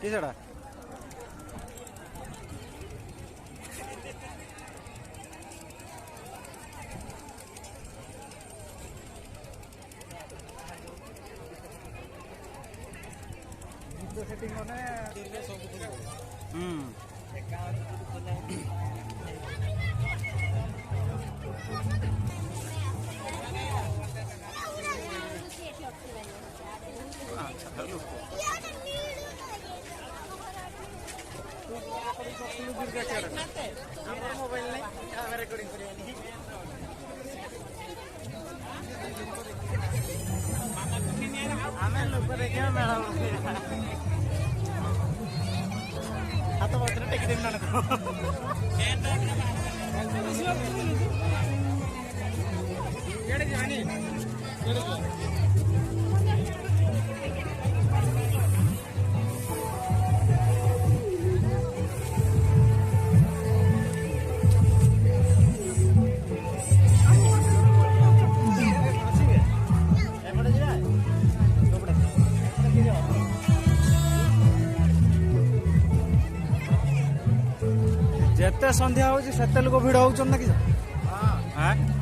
କି ସେଟା ସେଟିଂ ମାନେ ସବୁ मोबाइल नहीं रेकर्डिंग आमे लोक देखिए मेला हाथ बटर टेक दिन ना ଯେତେ ସନ୍ଧ୍ୟା ହଉଛି ସେତେ ଲୋକ ଭିଡ଼ ହଉଛନ୍ତି ନା କି?